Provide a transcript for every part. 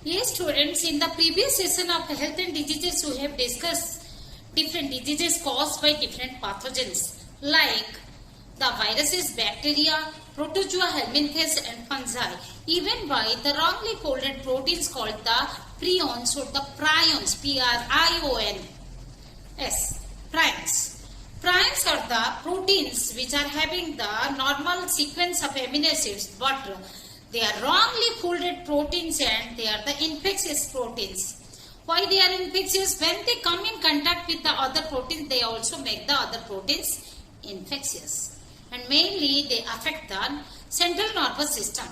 Yes, students, in the previous session of health and diseases, we have discussed different diseases caused by different pathogens like the viruses, bacteria, protozoa, helminths and fungi, even by the wrongly folded proteins called the prions or the prions, P-R-I-O-N-S, prions. Prions are the proteins which are having the normal sequence of amino acids, but they are wrongly folded proteins and they are the infectious proteins. Why they are infectious? When they come in contact with the other proteins, they also make the other proteins infectious. And mainly they affect the central nervous system.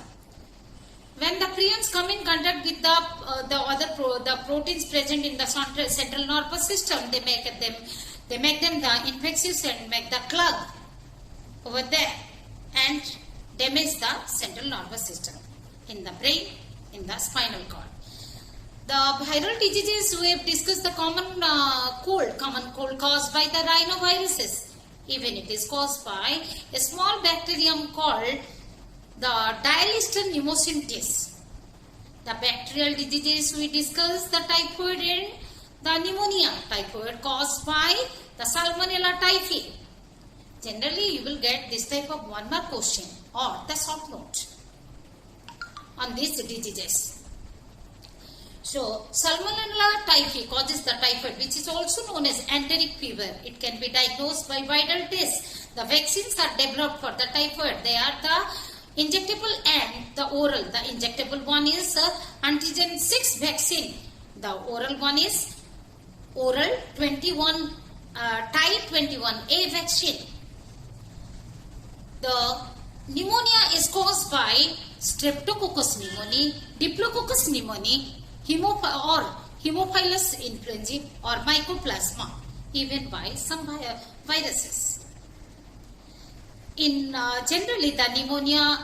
When the prions come in contact with the proteins present in the central nervous system, they make them the infectious and make the clog over there and damage the central nervous system in the brain, in the spinal cord. The viral diseases, we have discussed the common cold caused by the rhinoviruses. Even it is caused by a small bacterium called the Dialister pneumocystis. The bacterial diseases, we discussed the typhoid and the pneumonia. Typhoid caused by the Salmonella typhi. Generally, you will get this type of one mark question or the short note on these diseases. So, Salmonella typhi causes the typhoid, which is also known as enteric fever. It can be diagnosed by viral tests. The vaccines are developed for the typhoid. They are the injectable and the oral. The injectable one is antigen 6 vaccine. The oral one is oral 21 type 21A vaccine. The pneumonia is caused by Streptococcus pneumoniae, Diplococcus pneumoniae, Haemophilus influenzae or Mycoplasma, even by some viruses. In generally, the pneumonia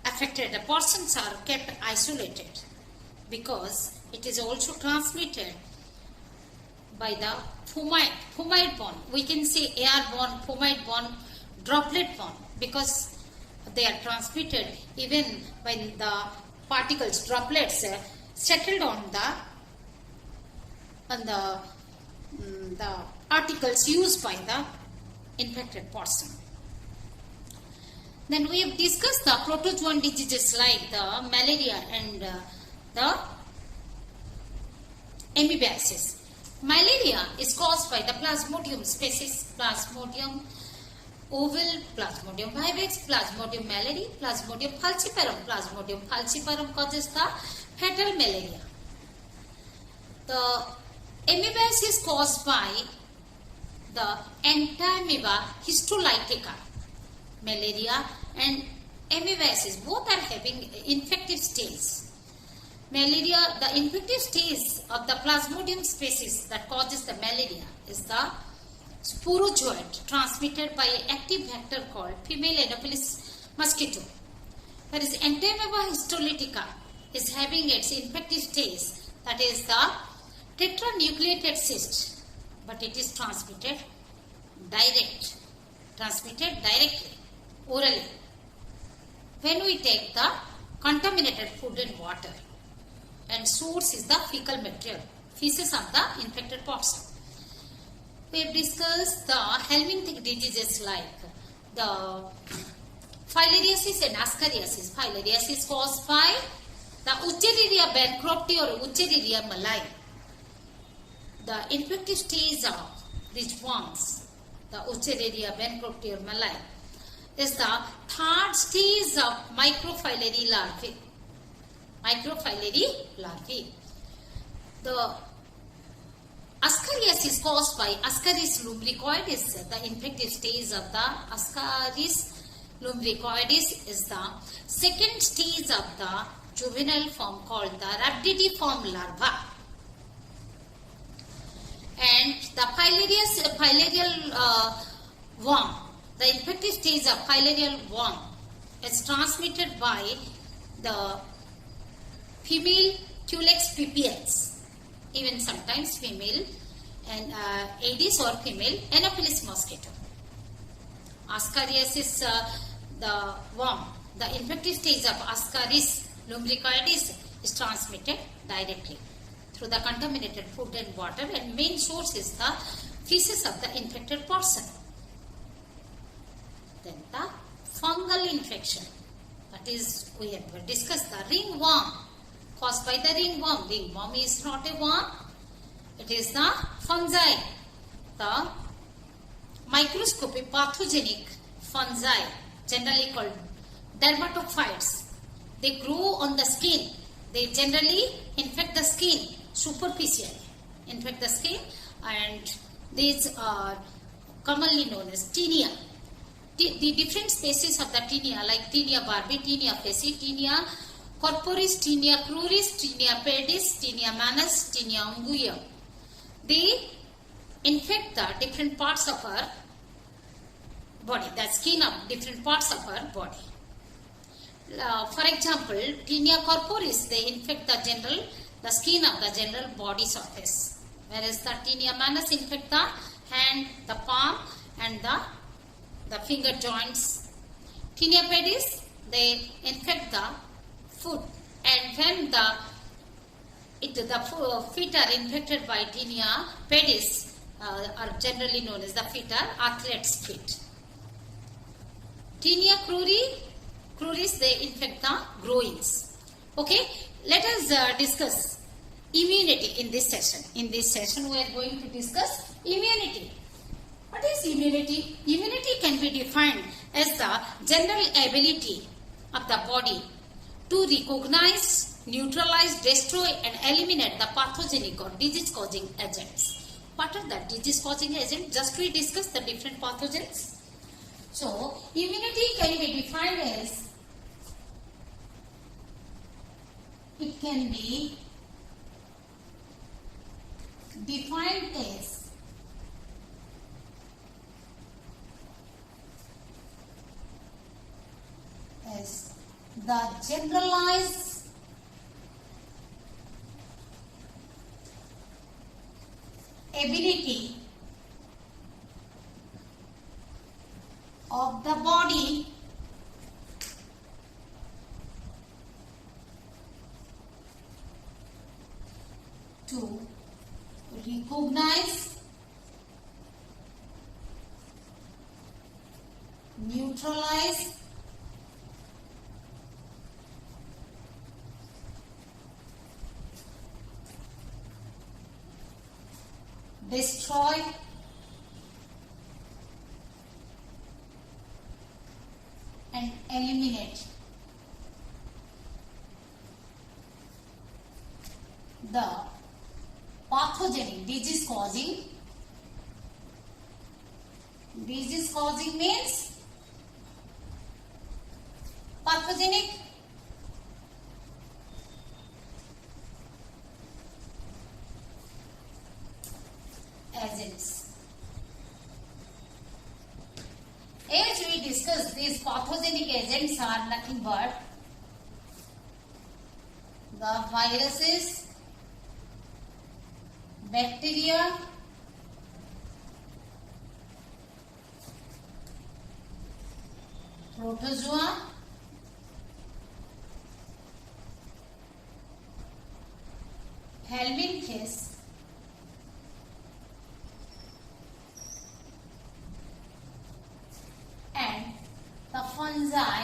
affected persons are kept isolated because it is also transmitted by the fumite-borne. We can say airborne, fumite-borne, droplet-borne because they are transmitted even when the particles, droplets settled on the articles used by the infected person. Then we have discussed the protozoan diseases like the malaria and the amoebiasis. Malaria is caused by the Plasmodium species, Plasmodium ovale, Plasmodium vivax, Plasmodium malari, Plasmodium falciparum. Plasmodium falciparum causes the fatal malaria. The amoebiasis is caused by the Entamoeba histolytica. Malaria and amoebiasis both are having infective stages. Malaria, the infective stage of the Plasmodium species that causes the malaria is the sporozoite transmitted by an active vector called female Anopheles mosquito. Whereas Entamoeba histolytica is having its infective stage, that is the tetranucleated cyst, but it is transmitted directly, orally, when we take the contaminated food and water, and source is the fecal material, feces of the infected person. We have discussed the helminthic diseases like the filariasis and ascariasis. Filariasis caused by the Wuchereria bancrofti or Wuchereria malai. The infective stage of these worms, the Wuchereria bancrofti or malai, is the third stage of microfilary larvae. The Ascariasis caused by Ascaris lumbricoides. The infective stage of the Ascaris lumbricoides is the second stage of the juvenile form called the rhabdidiform larva. And the filarial worm, the infective stage of filarial worm is transmitted by the female Culex pipiens, even sometimes female and Aedes or female Anopheles mosquito. Ascariasis, the worm, the infective stage of Ascaris lumbricoides is transmitted directly through the contaminated food and water, and main source is the feces of the infected person. Then the fungal infection, that is, we have discussed the ringworm, caused by the ringworm. Ringworm is not a worm, it is the fungi, the microscopic pathogenic fungi, generally called dermatophytes. They grow on the skin. They generally infect the skin superficially, infect the skin, and these are commonly known as tinea. The different species of the tinea, like Tinea barbae, Tinea facie, Tinea corporis, Tinea cruris, Tinea pedis, Tinea manus, Tinea unguium. They infect the different parts of our body, the skin of different parts of our body. For example, Tinea corporis, they infect the skin of the general body surface, whereas the Tinea manus infect the hand, the palm, and the finger joints. Tinea pedis, they infect the foot, and when the feet are infected by Tinea pedis, are generally known as the feet are athlete's feet. Tinea cruris, they infect the groins. Okay, let us discuss immunity in this session. In this session, we are going to discuss immunity. What is immunity? Immunity can be defined as the general ability of the body to recognize, neutralize, destroy, and eliminate the pathogenic or disease-causing agents. What are the disease-causing agents? Just we discuss the different pathogens. So, immunity can be defined as, it can be defined as the generalized ability of the body to recognize, neutralize, destroy, and eliminate the pathogenic, disease-causing means pathogenic agents. As we discussed, these pathogenic agents are nothing but the viruses, bacteria, protozoa, helminths, and the fungi.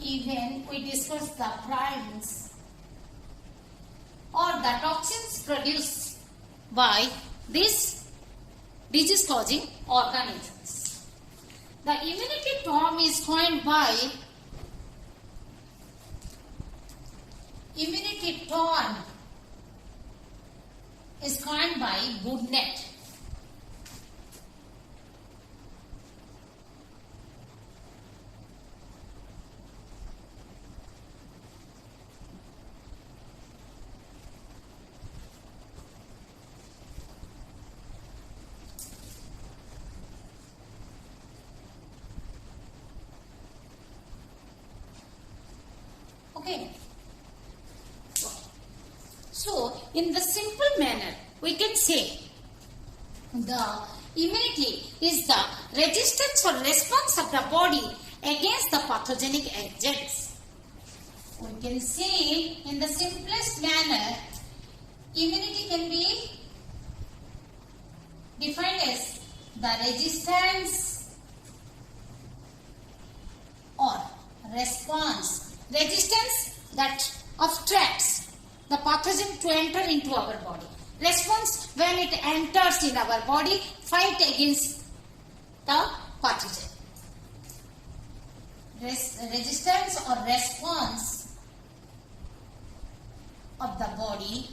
Even we discussed the prions or the toxins produced by these disease-causing organisms. The immunity term is coined by Goodnet. Okay. So, in the simple manner, we can say the immunity is the resistance or response of the body against the pathogenic agents. we can say in the simplest manner, immunity can be defined as the resistance or response. Resistance that obstructs the pathogen to enter into our body. Response when it enters in our body, fight against the pathogen. Resistance or response of the body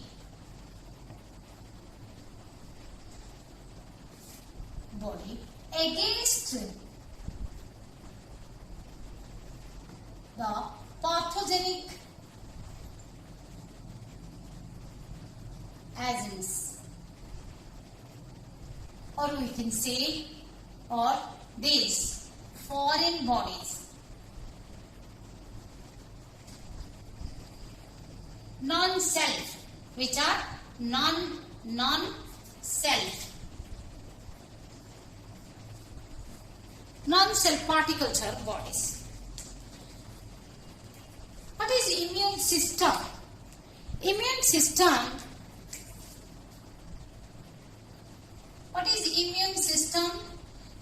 against the pathogenic agents, or we can say, or these foreign bodies, non-self, which are non-self particles or bodies. What is immune system? Immune system. What is immune system?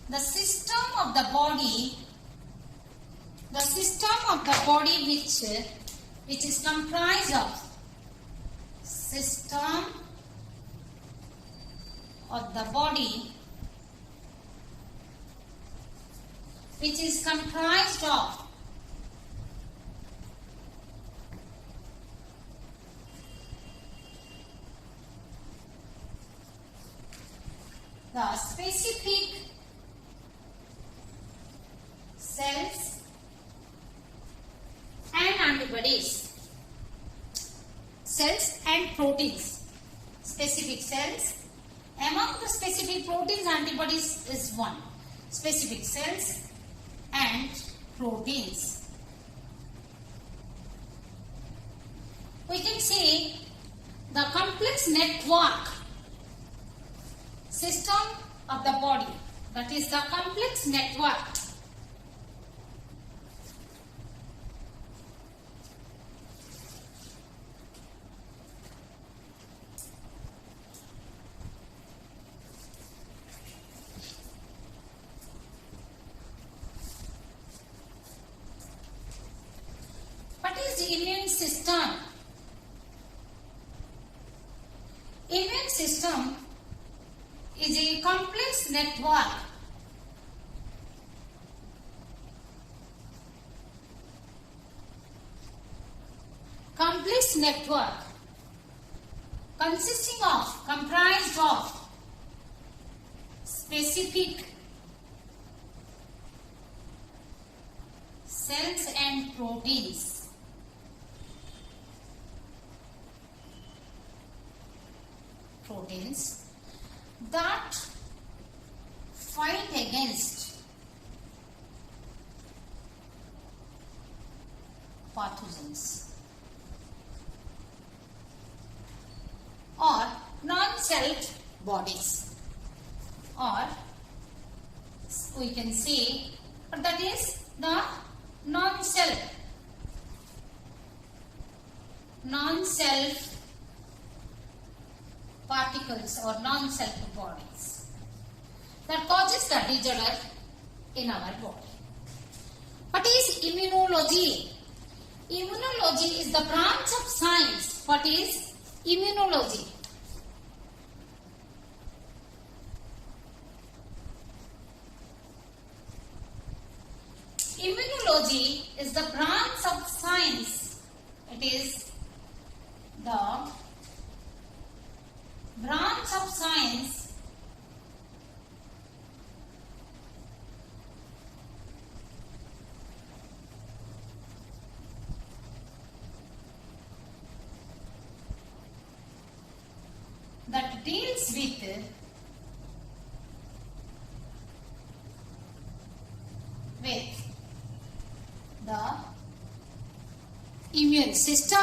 The system of the body. The system of the body which is comprised of system of the body which is comprised of the specific cells and antibodies, cells and proteins. Specific cells. Among the specific proteins, antibodies is one. Specific cells and proteins. We can say the complex network system of the body, that is the complex network immune system. Immune system is a complex network comprised of specific cells and proteins. That fight against pathogens or non-self bodies, or we can say that is the non-self particles or non-self bodies that causes the disorder in our body. What is immunology? Immunology is the branch of science. What is immunology? Immunology is the branch of science. It is the branch of science that deals with the immune system,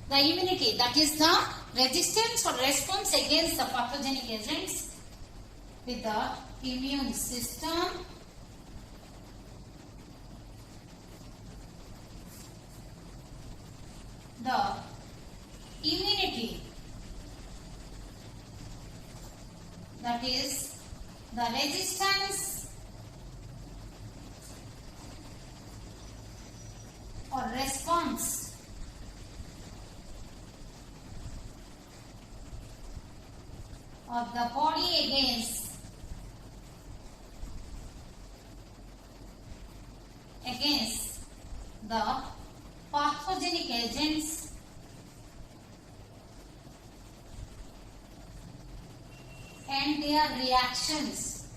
the immunity, that is the resistance or response against the pathogenic agents with the immune system. the immunity, that is the resistance or response of the body against the pathogenic agents and their reactions.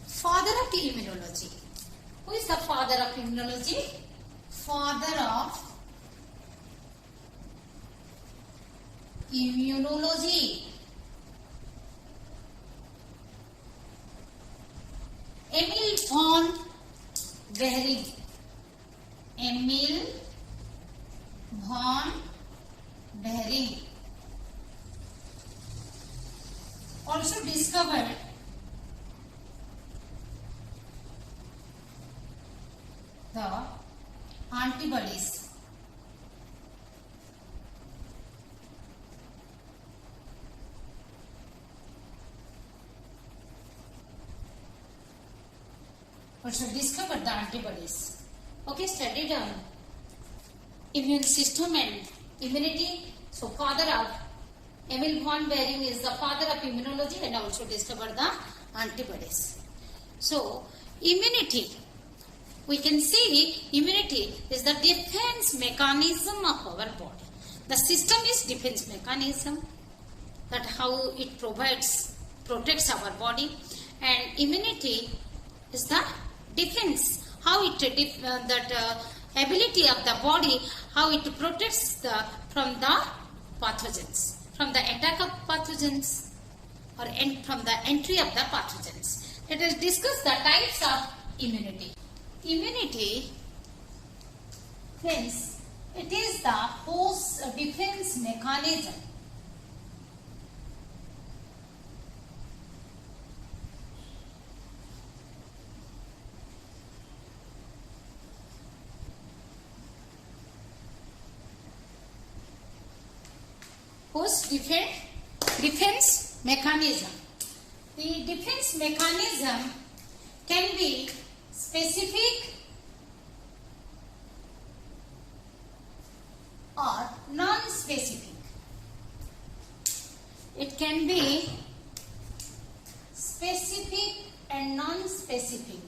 Father of immunology. Who is the father of immunology? Father of immunology, Emil von Behring. Emil von Behring also discovered the antibodies. Also discovered the antibodies. Okay, studied immune system and immunity. So father of Emil von Behring is the father of immunology and also discovered the antibodies. So immunity, we can see immunity is the defense mechanism of our body. The system is defense mechanism, that how it protects our body, and immunity is the defense, how it ability of the body, how it protects from the pathogens, from the attack of pathogens or from the entry of the pathogens. Let us discuss the types of immunity. Immunity means it is the host defense mechanism defense mechanism. The defense mechanism can be specific or non-specific. It can be specific and non-specific.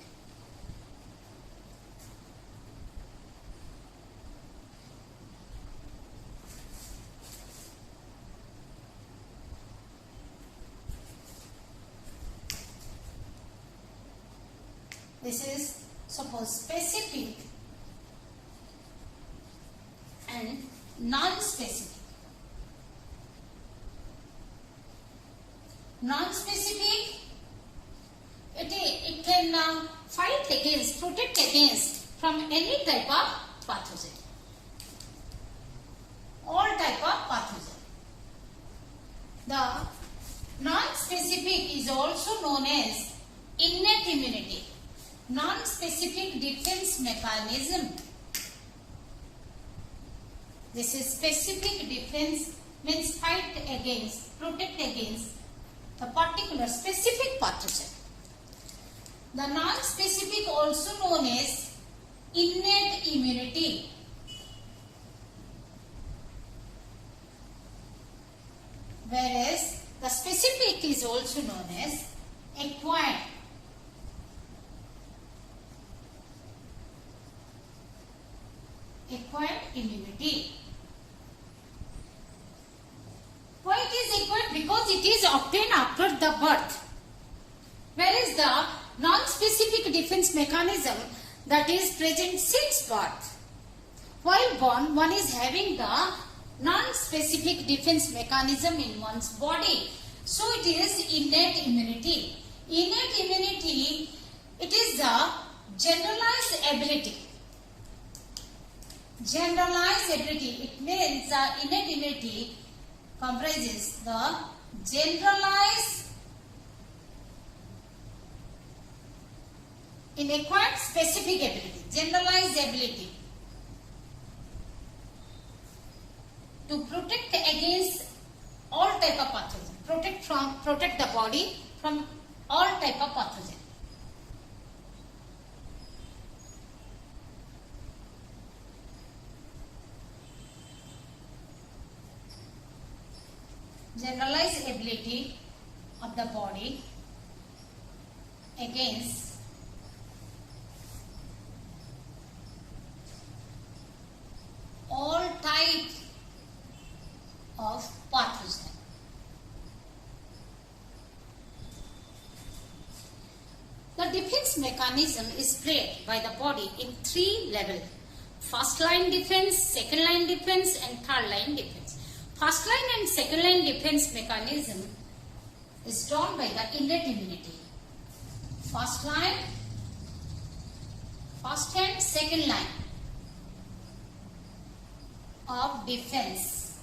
This is suppose specific and non-specific. Non-specific, it can fight against, protect against from any type of pathogen. All type of pathogen. The non-specific is also known as innate immunity. Non-specific defense mechanism. This is specific defense, means fight against, protect against a particular specific pathogen. The non-specific also known as innate immunity. Whereas the specific is also known as acquired. Acquired immunity. Why it is acquired? Because it is obtained after the birth. Whereas the non-specific defense mechanism that is present since birth. While born, one is having the non-specific defense mechanism in one's body. So it is innate immunity. Innate immunity, it is the generalized ability. Generalized ability, it means innate immunity comprises the generalized in acquired specific ability, generalized ability to protect against all type of pathogen, protect the body from all type of pathogen. Generalized ability of the body against all type of pathogen. The defense mechanism is played by the body in 3 levels: first line defense, second line defense, and third line defense. First line and second line defense mechanism is done by the innate immunity. First line, first and second line of defense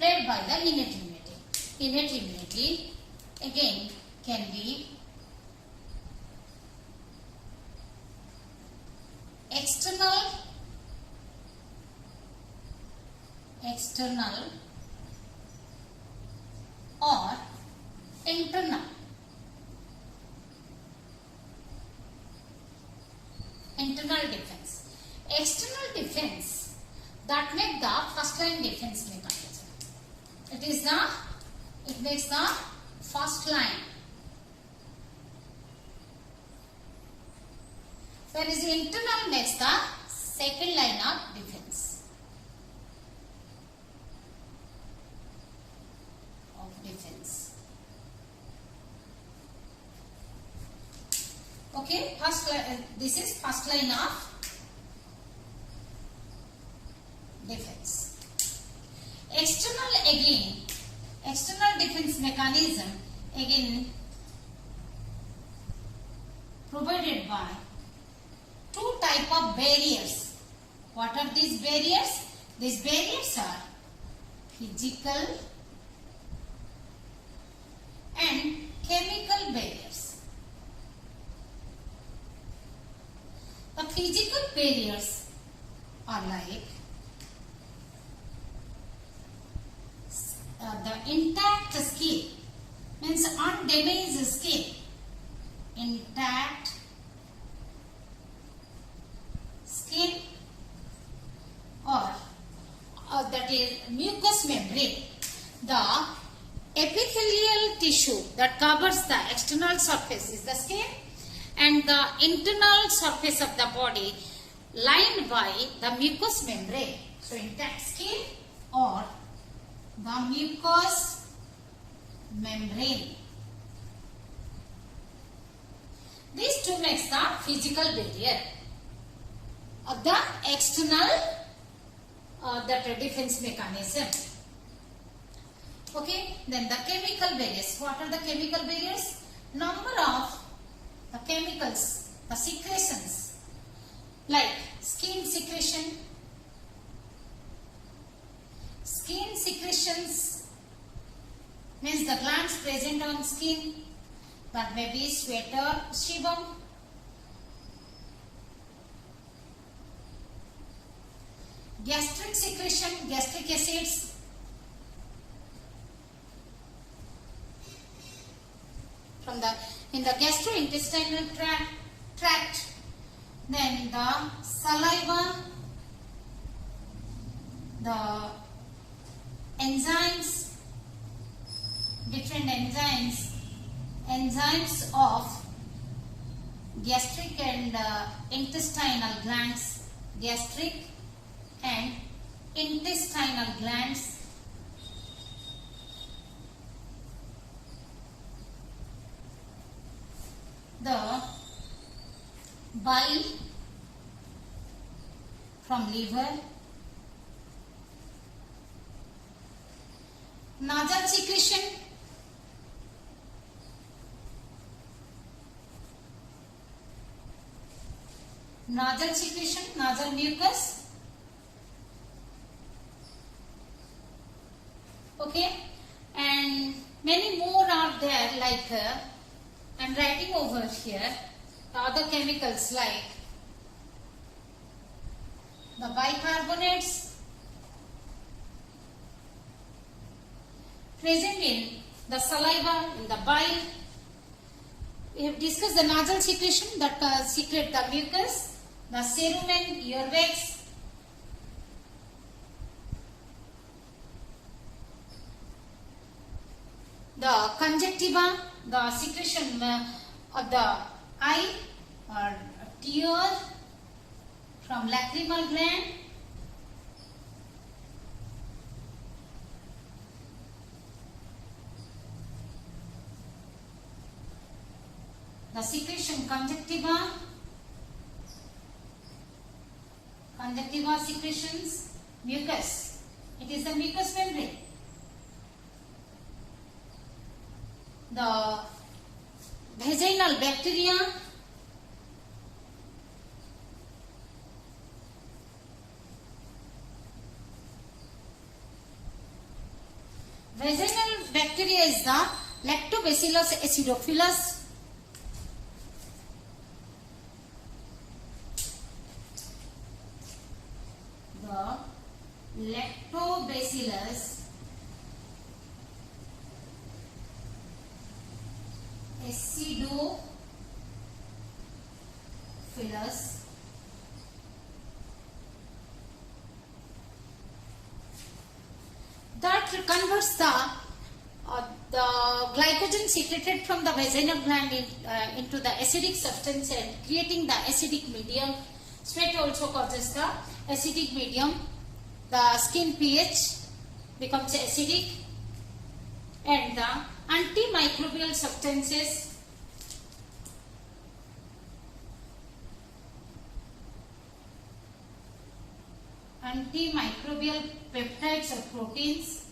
played by the innate immunity. Innate immunity again can be external or internal. Internal defense. External defense that make the first line defense mechanism. It makes the first line. Whereas internal makes the second line of defense. Okay, first line, this is first line of defense. External defense mechanism again provided by 2 type of barriers. What are these barriers? These barriers are physical and chemical barriers. The physical barriers are like the intact skin, means undamaged skin, intact skin, or that is mucous membrane, the epithelial tissue that covers the external surface is the skin, and the internal surface of the body lined by the mucous membrane. So intact skin or the mucous membrane. These two makes the physical barrier of the external that defense mechanism. Okay, then the chemical barriers. What are the chemical barriers? Number of the chemicals, the secretions, like skin secretion. Skin secretions means the glands present on skin, that may be sweat or sebum. Gastric secretion, gastric acids. In the gastrointestinal tract, then the saliva, the enzymes, different enzymes of gastric and intestinal glands, gastric and intestinal glands. The bile from liver, nasal secretion, nasal mucus. Okay, and many more are there, like and writing over here the other chemicals like the bicarbonates present in the saliva, in the bile. We have discussed the nasal secretion that secrete the mucus, the cerumen, earwax, the conjunctiva, the secretion of the eye or tear from lacrimal gland, the secretion conjunctiva secretions, mucus, it is the mucous membrane. The vaginal bacteria, is the Lactobacillus acidophilus. The Lactobacillus acidophilus that converts the glycogen secreted from the vaginal gland into the acidic substance and creating the acidic medium. Sweat also causes the acidic medium. The skin pH becomes acidic, and the antimicrobial substances antimicrobial peptides or proteins,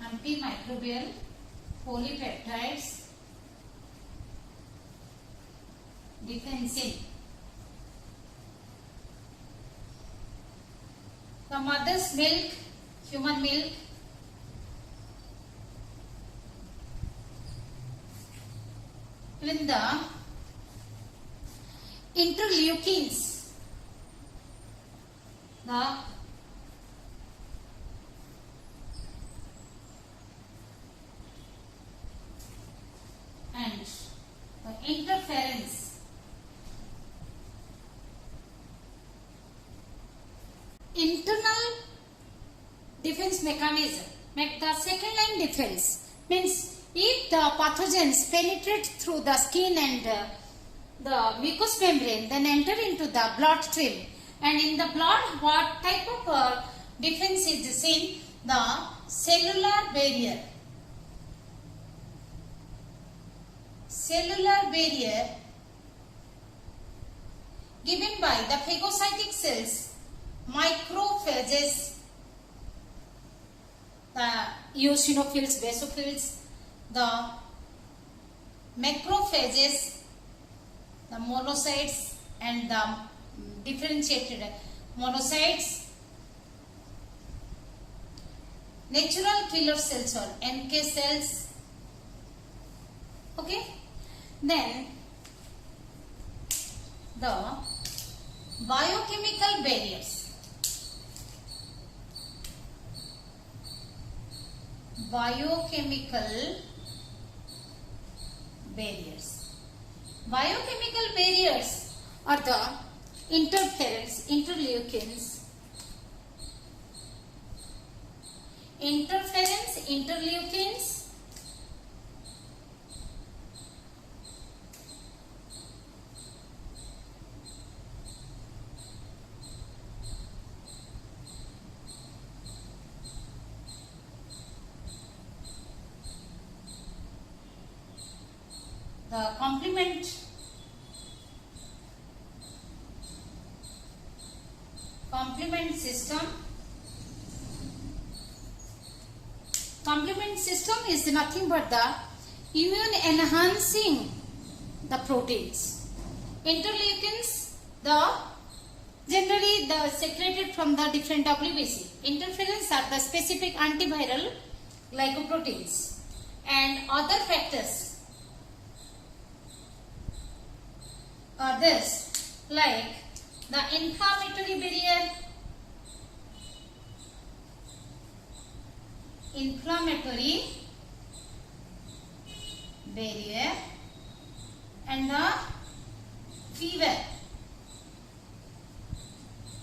antimicrobial polypeptides, defensin. The mother's milk, human milk, even the interleukins, the and the interference. Internal defense mechanism. The second line defense means if the pathogens penetrate through the skin and the mucous membrane, then enter into the bloodstream, and in the blood what type of defense is seen? The cellular barrier. Cellular barrier given by the phagocytic cells, macrophages, the eosinophils, basophils, the macrophages, the monocytes and the differentiated monocytes, natural killer cells or NK cells. Okay, then the biochemical barriers. Biochemical barriers. Biochemical barriers are the interference, interleukins, the complement system. Complement system is nothing but the immune enhancing the proteins. Interleukins, generally secreted from the different WBC. Interference are the specific antiviral glycoproteins, and other factors are this, like the inflammatory barrier, and the fever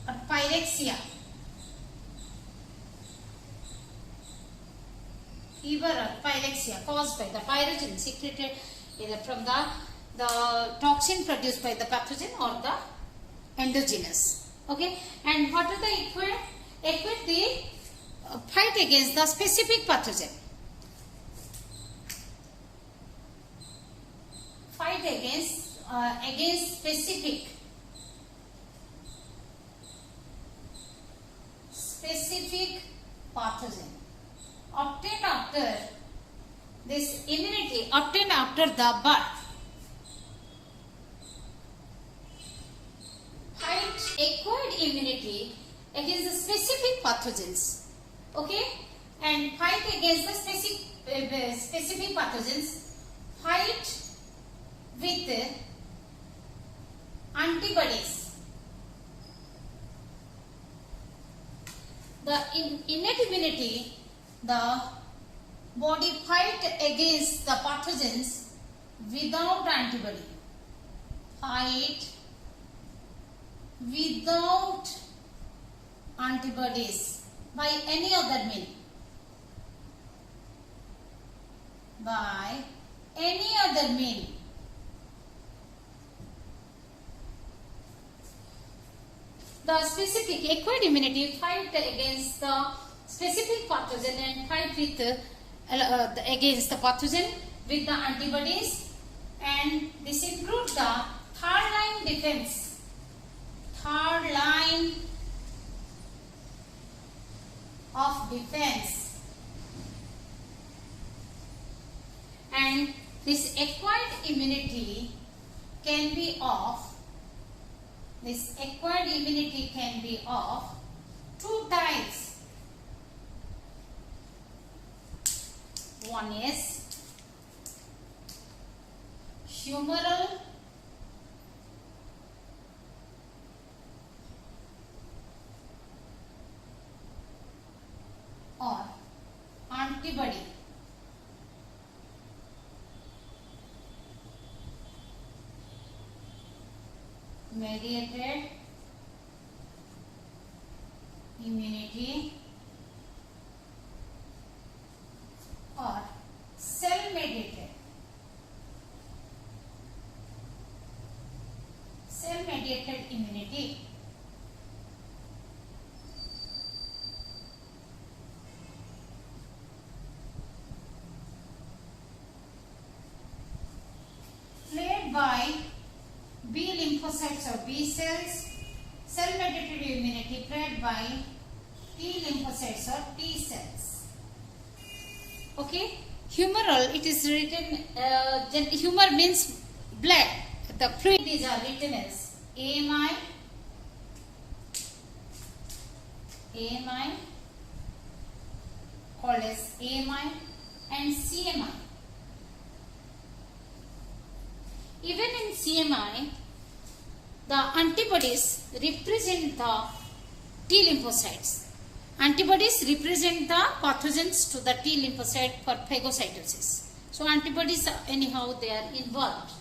or pyrexia. Fever or pyrexia caused by the pyrogen secreted either from the toxin produced by the pathogen or the endogenous. Okay, and what are the equate? Equate the fight against the specific pathogen. Fight against specific pathogen obtained after this immunity obtained after the birth. Fight acquired immunity against the specific pathogens. Okay, and fight against the specific pathogens. Fight with antibodies. The innate immunity, the body fight against the pathogens without antibody. Fight without antibodies by any other means. By any other means. The specific acquired immunity fight against the specific pathogen and fight with against the pathogen with the antibodies, and this includes the third line defense. Third line of defense, and this acquired immunity can be of two types. One is humoral or antibody mediated immunity or cell mediated immunity. Played by B lymphocytes or B cells. Cell mediated immunity played by T lymphocytes or T cells. Okay, humoral, it is written, humor means blood. The fluid is written as AMI, called as AMI, and CMI. Even in CMI, the antibodies represent the T lymphocytes. Antibodies represent the pathogens to the T lymphocyte for phagocytosis. So antibodies, anyhow, they are involved.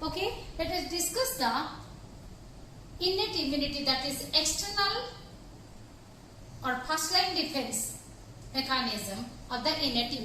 Okay, let us discuss the innate immunity, that is external or first line defense mechanism of the innate immunity.